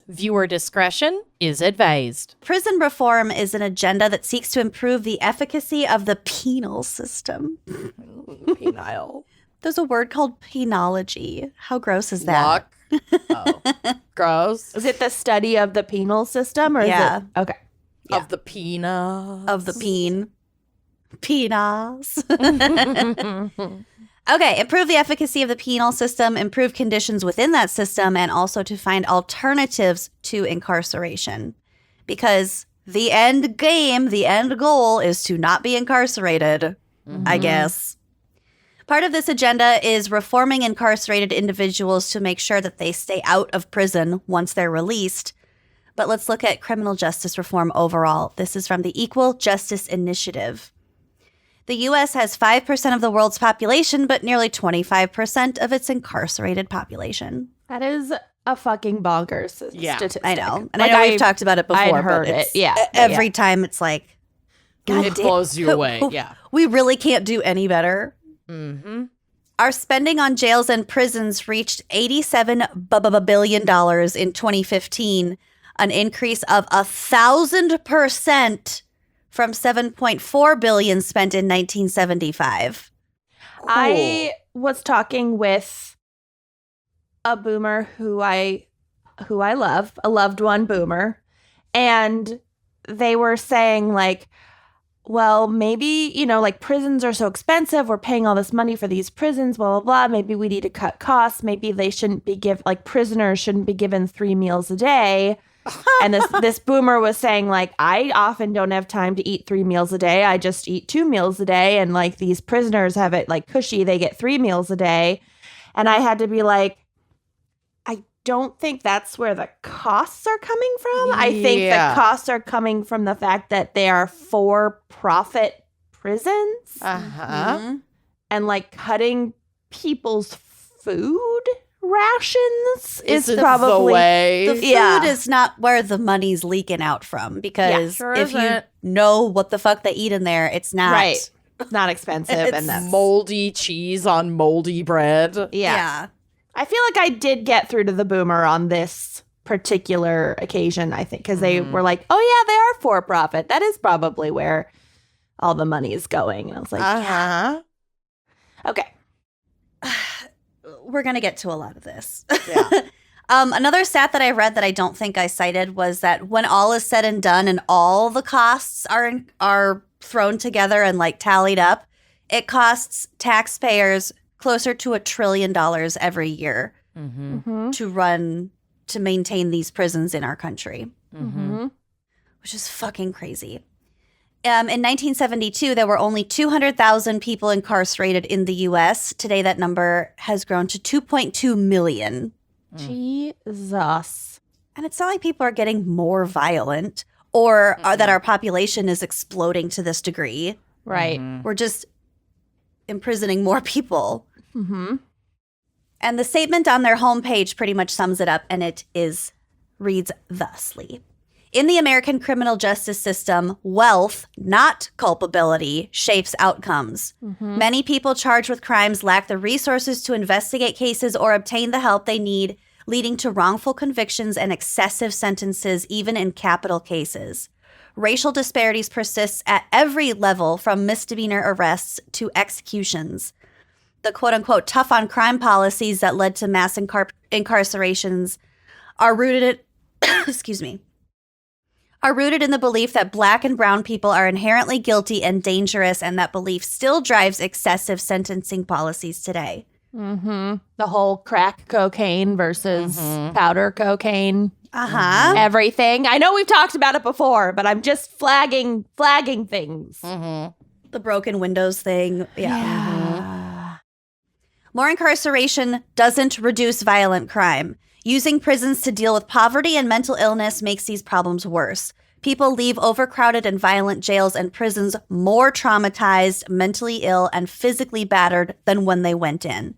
Viewer discretion is advised. Prison reform is an agenda that seeks to improve the efficacy of the penal system. Penile. There's a word called penology. How gross is that? Luck. Oh. Gross. Is it the study of the penal system? Or Yeah. Is it? Okay. Yeah. Of the penis. Of the penis. Okay, improve the efficacy of the penal system, improve conditions within that system, and also to find alternatives to incarceration. Because the end game, the end goal is to not be incarcerated, I guess. Part of this agenda is reforming incarcerated individuals to make sure that they stay out of prison once they're released. But let's look at criminal justice reform overall. This is from the Equal Justice Initiative. The U.S. has 5% of the world's population, but nearly 25% of its incarcerated population. That is a fucking bonkers statistic. I know. And I know we've talked about it before. I'd heard but it. Yeah. Every time it's like, God It damn, blows you away. Yeah. We really can't do any better. Mm-hmm. Our spending on jails and prisons reached $87 billion in 2015, an increase of 1,000% from $7.4 billion spent in 1975. I was talking with a boomer who I love, a loved one boomer, and they were saying like, well, maybe, like prisons are so expensive. We're paying all this money for these prisons, blah, blah, blah. Maybe we need to cut costs. Maybe they shouldn't be prisoners shouldn't be given 3 meals a day. And this boomer was saying, like, I often don't have time to eat 3 meals a day. I just eat 2 meals a day. And like these prisoners have it like cushy. They get 3 meals a day. And I had to be like, I don't think that's where the costs are coming from. I think the costs are coming from the fact that they are for-profit prisons. Uh-huh. And like cutting people's food rations is Isn't probably the way. The food is not where the money's leaking out from, because sure if you isn't. know what the fuck they eat in there, it's not. right. It's not expensive. It's And that's moldy cheese on moldy bread. Yeah. I feel like I did get through to the boomer on this particular occasion, I think, because they were like, oh, yeah, they are for profit. That is probably where all the money is going. And I was like, Uh-huh. okay. We're going to get to a lot of this. Yeah. Another stat that I read that I don't think I cited was that when all is said and done and all the costs are thrown together and like tallied up, it costs taxpayers closer to $1 trillion every year to maintain these prisons in our country, which is fucking crazy. In 1972, there were only 200,000 people incarcerated in the U.S. Today, that number has grown to 2.2 million. Jesus. And it's not like people are getting more violent or that our population is exploding to this degree. Right. We're just imprisoning more people. Mm-hmm. And the statement on their homepage pretty much sums it up, and it reads thusly. In the American criminal justice system, wealth, not culpability, shapes outcomes. Many people charged with crimes lack the resources to investigate cases or obtain the help they need, leading to wrongful convictions and excessive sentences, even in capital cases. Racial disparities persist at every level, from misdemeanor arrests to executions. The quote-unquote tough-on-crime policies that led to mass incarcerations are rooted in the belief that Black and brown people are inherently guilty and dangerous, and that belief still drives excessive sentencing policies today. The whole crack cocaine versus powder cocaine. Everything. I know we've talked about it before, but I'm just flagging things. The broken windows thing. More incarceration doesn't reduce violent crime. Using prisons to deal with poverty and mental illness makes these problems worse. People leave overcrowded and violent jails and prisons more traumatized, mentally ill, and physically battered than when they went in.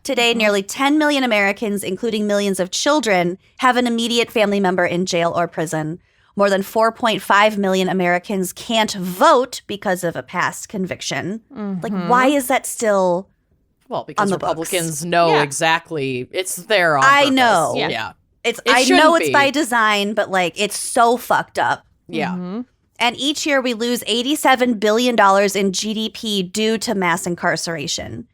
Today, nearly 10 million Americans, including millions of children, have an immediate family member in jail or prison. More than 4.5 million Americans can't vote because of a past conviction. Like, why is that Well, because the Republicans books? know exactly it's there on I purpose. know. Yeah. I shouldn't know it's be. by design, but like it's so fucked up. Yeah. And each year we lose $87 billion in GDP due to mass incarceration.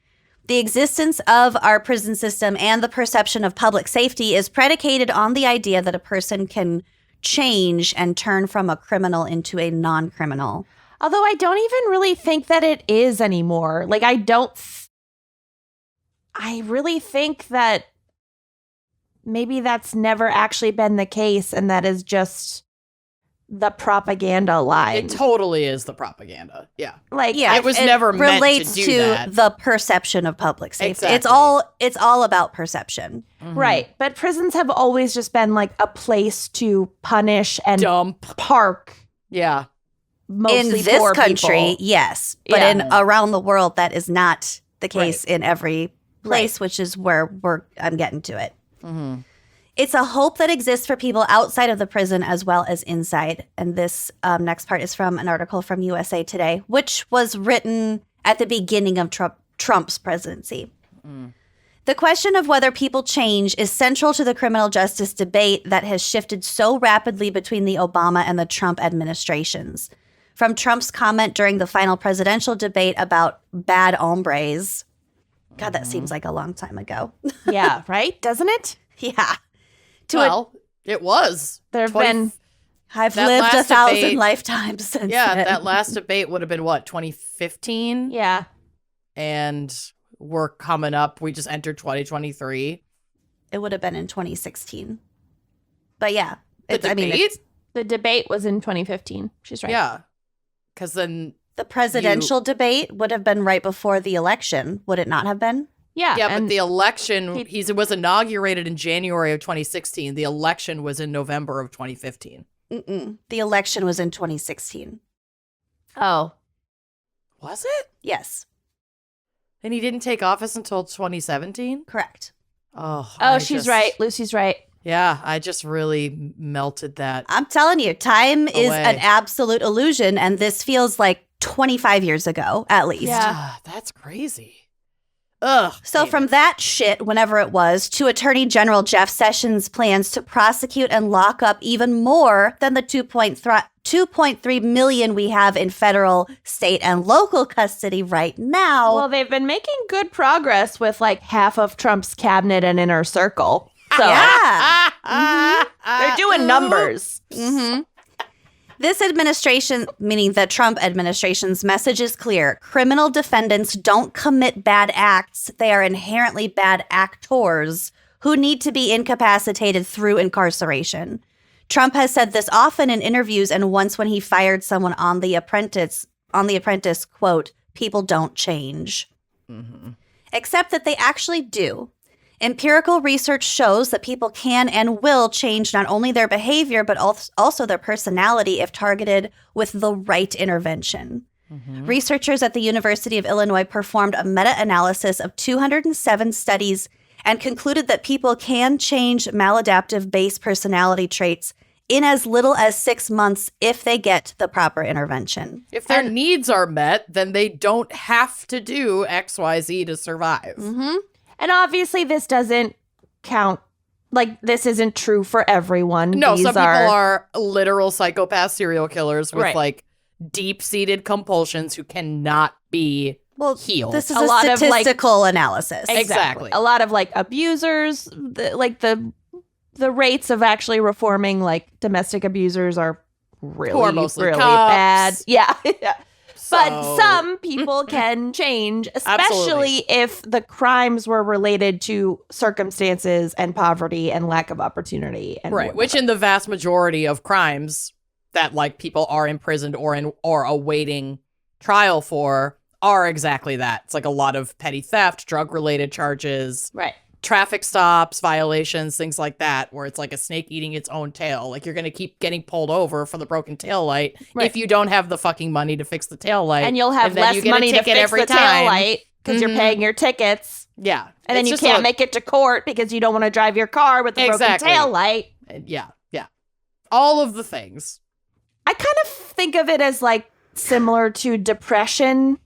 The existence of our prison system and the perception of public safety is predicated on the idea that a person can change and turn from a criminal into a non-criminal. Although I don't even really think that it is anymore. Like, I really think that maybe that's never actually been the case, and that is just the propaganda line. It totally is the propaganda. Yeah. Like, Yeah, It was never meant to relates do to that. the perception of public safety. Exactly. It's all about perception. right. But prisons have always just been like a place to punish and Dump. park Yeah. mostly In this poor country, people. yes, but Yeah. in around the world, that is not the case in every place, which is where I'm getting to it. It's a hope that exists for people outside of the prison as well as inside. And this next part is from an article from USA Today, which was written at the beginning of Trump's presidency. The question of whether people change is central to the criminal justice debate that has shifted so rapidly between the Obama and the Trump administrations. From Trump's comment during the final presidential debate about bad hombres. God, that seems like a long time ago. Yeah, right? Doesn't it? Yeah. It was. There have 20 been I've That lived last 1,000 debate- lifetimes since Yeah, then. that last debate would have been what, 2015? Yeah. And we're coming up. We just entered 2023. It would have been in 2016. But yeah. The It's, I mean, debate? it's The debate was in 2015. She's right. Yeah. Because then, the presidential debate would have been right before the election. Would it not have been? Yeah. yeah, and but the election, he was inaugurated in January of 2016. The election was in November of 2015. Mm-mm. The election was in 2016. oh, Was it? Yes, And he didn't take office until 2017? correct. she's right. Lucy's right. Yeah, I just really melted that. I'm telling you, time is Away. an absolute illusion. And this feels like 25 years ago, at least. Yeah. Ah, that's crazy. Ugh. So damn from it. that shit, whenever it was, to Attorney General Jeff Sessions' plans to prosecute and lock up even more than the 2.3 million we have in federal, state, and local custody right now. Well, they've been making good progress with like half of Trump's cabinet and inner circle. So yeah. they're doing numbers. Mm-hmm. This administration, meaning the Trump administration's message is clear. Criminal defendants don't commit bad acts. They are inherently bad actors who need to be incapacitated through incarceration. Trump has said this often in interviews and once when he fired someone on The Apprentice, quote, people don't change. Except that they actually do. Empirical research shows that people can and will change not only their behavior, but also their personality if targeted with the right intervention. Researchers at the University of Illinois performed a meta-analysis of 207 studies and concluded that people can change maladaptive base personality traits in as little as 6 months if they get the proper intervention. If their needs are met, then they don't have to do XYZ to survive. And obviously, this doesn't count. Like, this isn't true for everyone. No, These some people are literal psychopath serial killers with Right. like deep-seated compulsions who cannot be healed. This is A a, lot of, like- statistical analysis. Exactly. A lot of like abusers, the rates of actually reforming like domestic abusers are really, Who are mostly really cops. bad. Yeah. But So- some people can change, especially Absolutely. if the crimes were related to circumstances and poverty and lack of opportunity. And Right, which in the vast majority of crimes that like people are imprisoned or awaiting trial for are exactly that. It's like a lot of petty theft, drug-related charges, right. traffic stops, violations, things like that, where it's like a snake eating its own tail. Like you're going to keep getting pulled over for the broken tail light Right. if you don't have the fucking money to fix the tail light. And you'll have then less you get a money to ticket fix every the time. tail light because you're Mhm. paying your tickets. Yeah. And then It's you just can't a- make it to court because you don't want to drive your car with the Exactly. broken tail light. Yeah. All of the things. I kind of think of it as like similar to depression,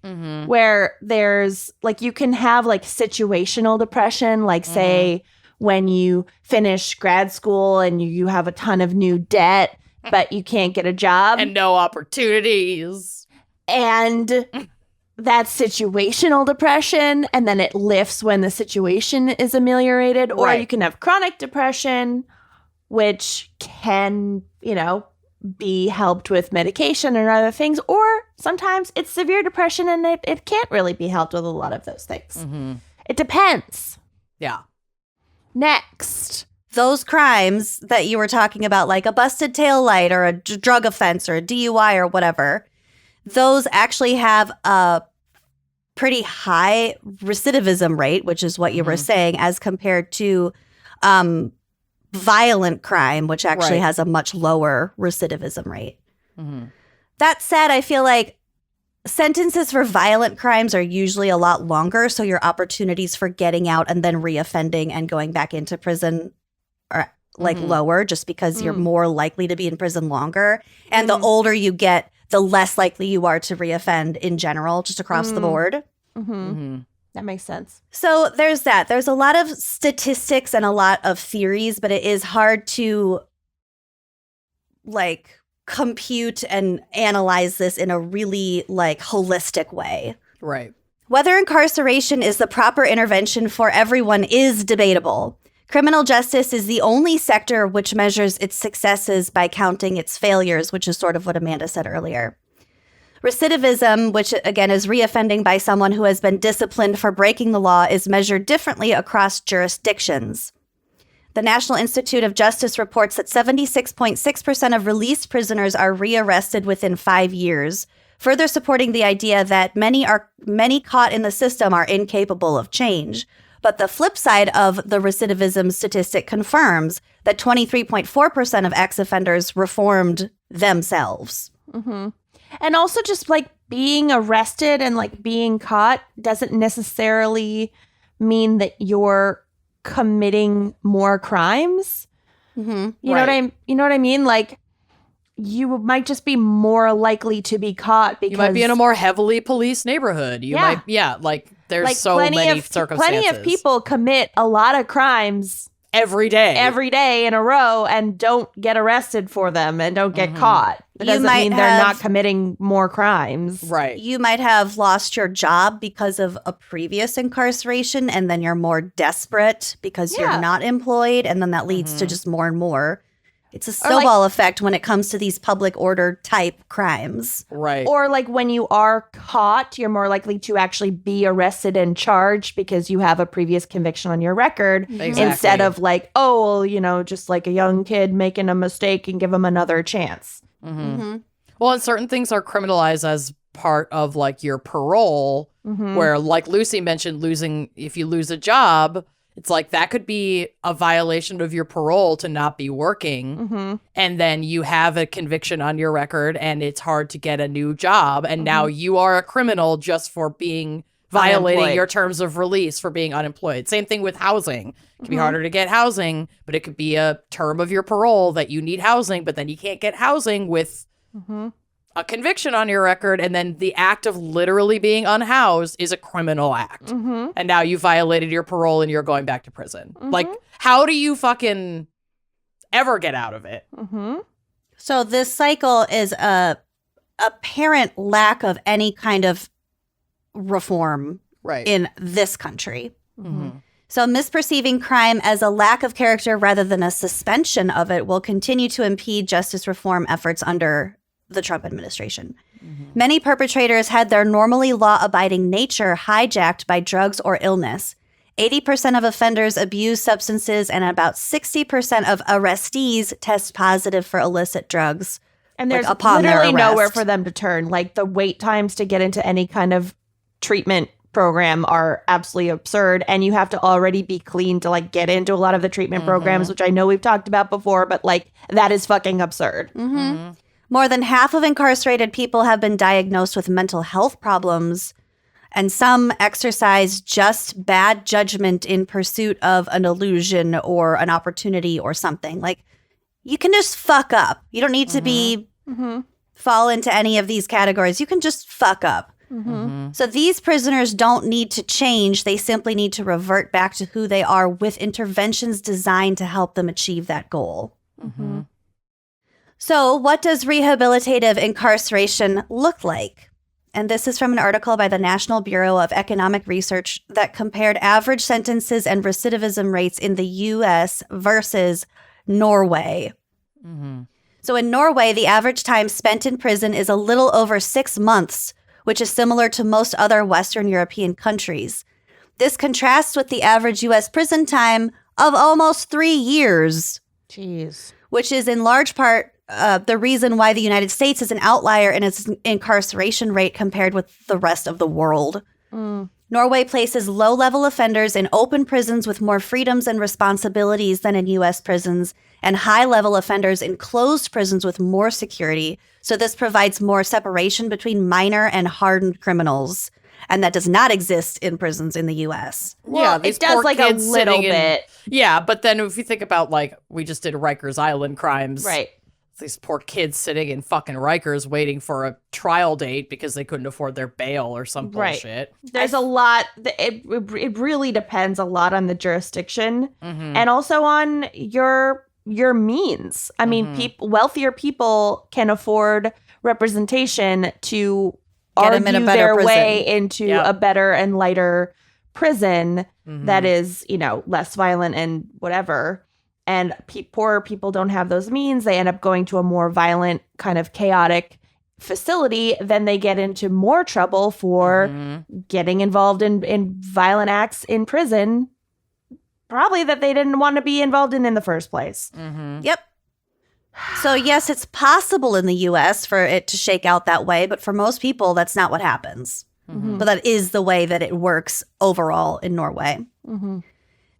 where there's like you can have like situational depression, like say when you finish grad school and you have a ton of new debt, but you can't get a job. And no opportunities. And that's situational depression. And then it lifts when the situation is ameliorated. Or Right. you can have chronic depression, which can, be helped with medication and other things. Or sometimes it's severe depression and it can't really be helped with a lot of those things. Mm-hmm. It depends. Yeah. Next. Those crimes that you were talking about, like a busted taillight or a drug offense or a DUI or whatever, those actually have a pretty high recidivism rate, which is what you were saying, as compared to violent crime, which actually has a much lower recidivism rate. Mm-hmm. That said, I feel like sentences for violent crimes are usually a lot longer, so your opportunities for getting out and then reoffending and going back into prison are lower, just because you're more likely to be in prison longer. And the older you get, the less likely you are to reoffend in general, just across the board. That makes sense. So there's that. There's a lot of statistics and a lot of theories, but it is hard to compute and analyze this in a really holistic way. Right. Whether incarceration is the proper intervention for everyone is debatable. Criminal justice is the only sector which measures its successes by counting its failures, which is sort of what Amanda said earlier. Recidivism, which again is reoffending by someone who has been disciplined for breaking the law, is measured differently across jurisdictions. The National Institute of Justice reports that 76.6% of released prisoners are rearrested within 5 years, further supporting the idea that many caught in the system are incapable of change. But the flip side of the recidivism statistic confirms that 23.4% of ex-offenders reformed themselves. Mm-hmm. And also just being arrested and being caught doesn't necessarily mean that you're committing more crimes. Mm-hmm. You know what I mean? You might just be more likely to be caught because You might be in a more heavily policed neighborhood. You might, there's so many circumstances. Plenty of people commit a lot of crimes every day in a row and don't get arrested for them and don't get caught. It doesn't mean they're not committing more crimes. Right. You might have lost your job because of a previous incarceration, and then you're more desperate because you're not employed, and then that leads to just more and more. It's a snowball effect when it comes to these public order type crimes. Right. Or when you are caught, you're more likely to actually be arrested and charged because you have a previous conviction on your record instead of just a young kid making a mistake and give them another chance. Mm-hmm. Well, and certain things are criminalized as part of your parole, where Lucy mentioned if you lose a job, it's that could be a violation of your parole to not be working. And then you have a conviction on your record and it's hard to get a new job. And now you are a criminal just for violating your terms of release for being unemployed. Same thing with housing. It can be harder to get housing, but it could be a term of your parole that you need housing, but then you can't get housing with a conviction on your record, and then the act of literally being unhoused is a criminal act. And now you violated your parole and you're going back to prison. How do you fucking ever get out of it? So this cycle is a apparent lack of any kind of reform in this country. So misperceiving crime as a lack of character rather than a suspension of it will continue to impede justice reform efforts under the Trump administration. Many perpetrators had their normally law-abiding nature hijacked by drugs or illness. 80% of offenders abuse substances, and about 60% of arrestees test positive for illicit drugs. And there's upon literally their arrest. nowhere for them to turn. The wait times to get into any kind of treatment program are absolutely absurd, and you have to already be clean to get into a lot of the treatment programs, which I know we've talked about before, but that is fucking absurd. More than half of incarcerated people have been diagnosed with mental health problems, and some exercise just bad judgment in pursuit of an illusion or an opportunity or something. You can just fuck up. You don't need to be fall into any of these categories. You can just fuck up. So these prisoners don't need to change. They simply need to revert back to who they are with interventions designed to help them achieve that goal. So what does rehabilitative incarceration look like? And this is from an article by the National Bureau of Economic Research that compared average sentences and recidivism rates in the U.S. versus Norway. So in Norway, the average time spent in prison is a little over 6 months, which is similar to most other Western European countries. This contrasts with the average U.S. prison time of almost 3 years. Jeez. Which is in large part the reason why the United States is an outlier in its incarceration rate compared with the rest of the world. Norway places low-level offenders in open prisons with more freedoms and responsibilities than in U.S. prisons, and high-level offenders in closed prisons with more security. So this provides more separation between minor and hardened criminals. And that does not exist in prisons in the U.S. Well, these it does poor like a kids little sitting in- bit. Yeah, but then if you think about, like, we just did Rikers Island crimes. Right. These poor kids sitting in fucking Rikers waiting for a trial date because they couldn't afford their bail or some bullshit. There's a lot. It really depends a lot on the jurisdiction and also on your means. I mean, wealthier people can afford representation to Get 'em argue in a better their prison. way into a better and lighter prison that is, less violent and whatever. And poorer people don't have those means. They end up going to a more violent, kind of chaotic facility. Then they get into more trouble for getting involved in violent acts in prison, probably that they didn't want to be involved in the first place. Yep. So yes, it's possible in the U.S. for it to shake out that way, but for most people, that's not what happens. But that is the way that it works overall in Norway.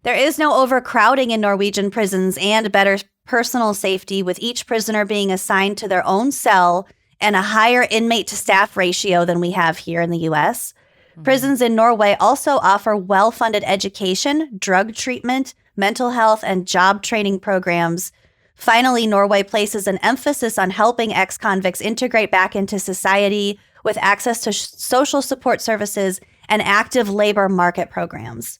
There is no overcrowding in Norwegian prisons and better personal safety, with each prisoner being assigned to their own cell and a higher inmate-to-staff ratio than we have here in the U.S. Prisons in Norway also offer well-funded education, drug treatment, mental health, and job training programs. Finally, Norway places an emphasis on helping ex-convicts integrate back into society with access to social support services and active labor market programs.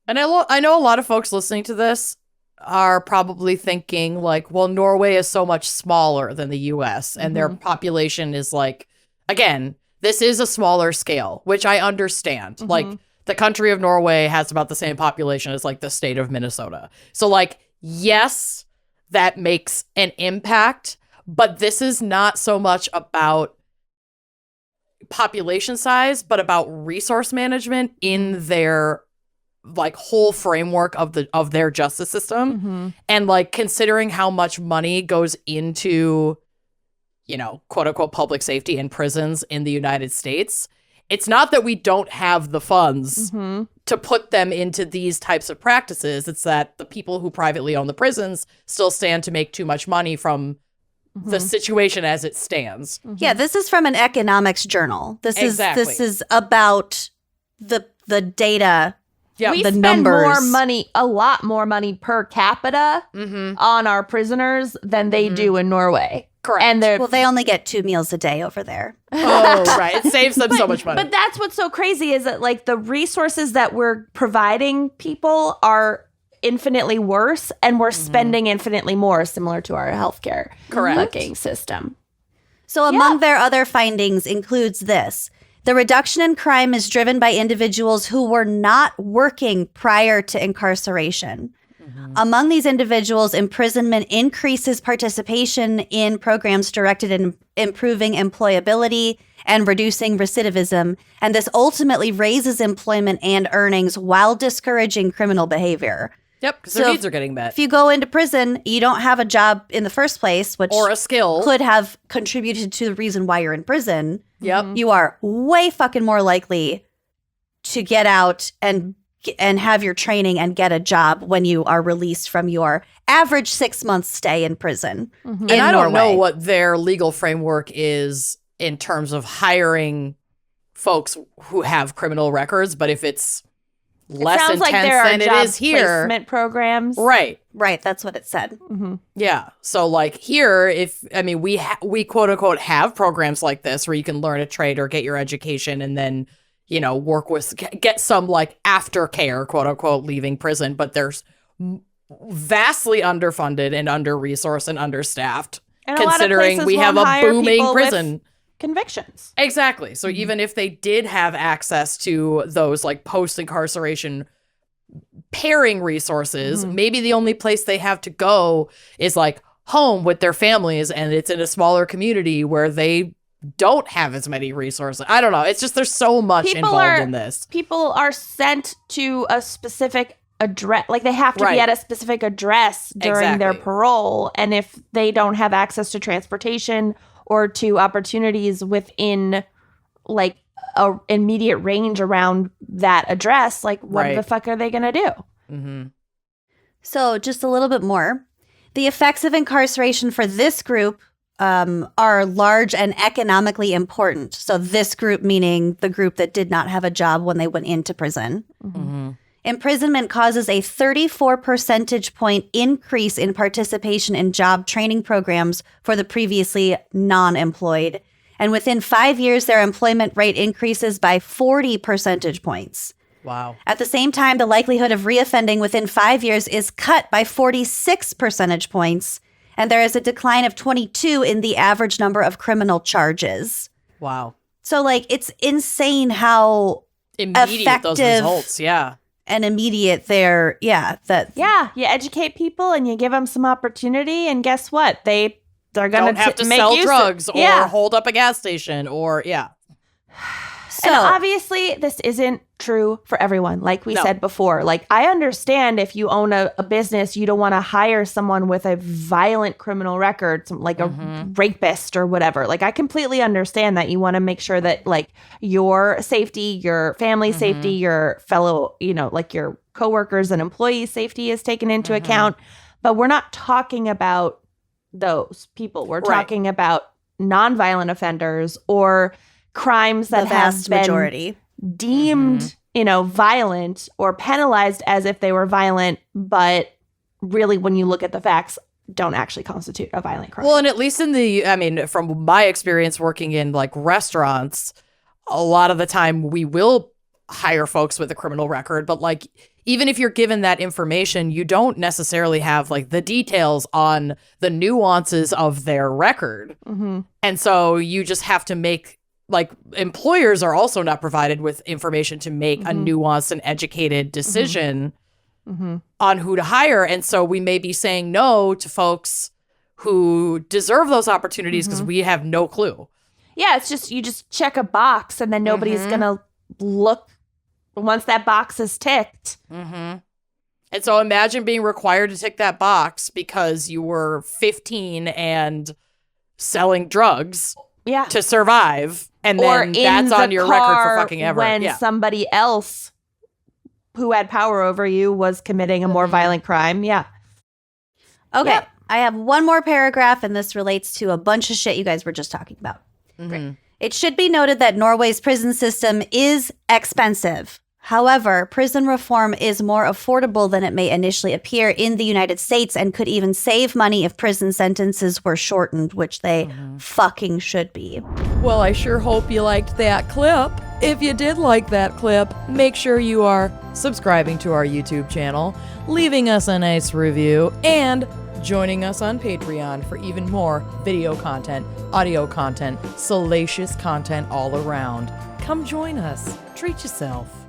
And I know a lot of folks listening to this are probably thinking, like, well, Norway is so much smaller than the U.S. and their population is, like, again, this is a smaller scale, which I understand. Like, the country of Norway has about the same population as, like, the state of Minnesota. So, like, yes, that makes an impact, but this is not so much about population size, but about resource management in their, like, whole framework of their justice system. And, like, considering how much money goes into, quote unquote public safety in prisons in the United States, it's not that we don't have the funds to put them into these types of practices. It's that the people who privately own the prisons still stand to make too much money from the situation as it stands. Yeah, this is from an economics journal. This is about the data. Yeah, we the spend numbers. a lot more money per capita on our prisoners than they do in Norway. Correct. And they're Well, they only get 2 meals a day over there. Oh, right. It saves them so much money. But that's what's so crazy is that, like, the resources that we're providing people are infinitely worse, and we're spending infinitely more, similar to our healthcare looking system. So among their other findings includes this. The reduction in crime is driven by individuals who were not working prior to incarceration. Among these individuals, imprisonment increases participation in programs directed at improving employability and reducing recidivism, and this ultimately raises employment and earnings while discouraging criminal behavior. Yep, because their needs are getting met. If you go into prison, you don't have a job in the first place, which Or a skill. could have contributed to the reason why you're in prison. Yep. You are way fucking more likely to get out and have your training and get a job when you are released from your average 6 month stay in prison. And I don't know what their legal framework is in terms of hiring folks who have criminal records, but if it's less sounds intense like there are than it job is here. placement programs. Right. Right. That's what it said. Yeah. So like here, we quote unquote have programs like this where you can learn a trade or get your education and then, work with, get some like aftercare, quote unquote, leaving prison. But there's vastly underfunded and under-resourced and understaffed, And a lot of considering places we have won't a hire booming people with prison. Convictions. Exactly. So even if they did have access to those like post-incarceration pairing resources, maybe the only place they have to go is like home with their families, and it's in a smaller community where they don't have as many resources. I don't know. It's just there's so much involved in this. People are sent to a specific address, like they have to be at a specific address during their parole, and if they don't have access to transportation or to opportunities within like a immediate range around that address, like what the fuck are they gonna do? So just a little bit more. The effects of incarceration for this group are large and economically important. So this group meaning the group that did not have a job when they went into prison. Imprisonment causes a 34 percentage point increase in participation in job training programs for the previously non-employed. And within 5 years, their employment rate increases by 40 percentage points. Wow. At the same time, the likelihood of reoffending within 5 years is cut by 46 percentage points. And there is a decline of 22 in the average number of criminal charges. Wow. So, like, it's insane how immediate those results, and immediate there, you educate people and you give them some opportunity, and guess what? They're gonna don't have to make sell use drugs of, or hold up a gas station or So and obviously, this isn't true for everyone. Like we said before, like I understand if you own a business, you don't want to hire someone with a violent criminal record, like a rapist or whatever. Like I completely understand that you want to make sure that like your safety, your family's safety, your fellow, like your coworkers and employees' safety is taken into account. But we're not talking about those people. We're talking about nonviolent offenders or crimes that the vast have been majority deemed, violent or penalized as if they were violent, but really, when you look at the facts, don't actually constitute a violent crime. Well, and at least from my experience working in like restaurants, a lot of the time we will hire folks with a criminal record, but like even if you're given that information, you don't necessarily have like the details on the nuances of their record. And so you just have to make, like, employers are also not provided with information to make a nuanced and educated decision on who to hire. And so we may be saying no to folks who deserve those opportunities because we have no clue. Yeah, it's just, you just check a box and then nobody's going to look once that box is ticked. And so imagine being required to tick that box because you were 15 and selling drugs to survive. And then that's on your record for fucking ever. When somebody else who had power over you was committing a more violent crime. Yeah. Okay. Yep. I have one more paragraph, and this relates to a bunch of shit you guys were just talking about. Great. It should be noted that Norway's prison system is expensive. However, prison reform is more affordable than it may initially appear in the United States and could even save money if prison sentences were shortened, which they fucking should be. Well, I sure hope you liked that clip. If you did like that clip, make sure you are subscribing to our YouTube channel, leaving us a nice review, and joining us on Patreon for even more video content, audio content, salacious content all around. Come join us. Treat yourself.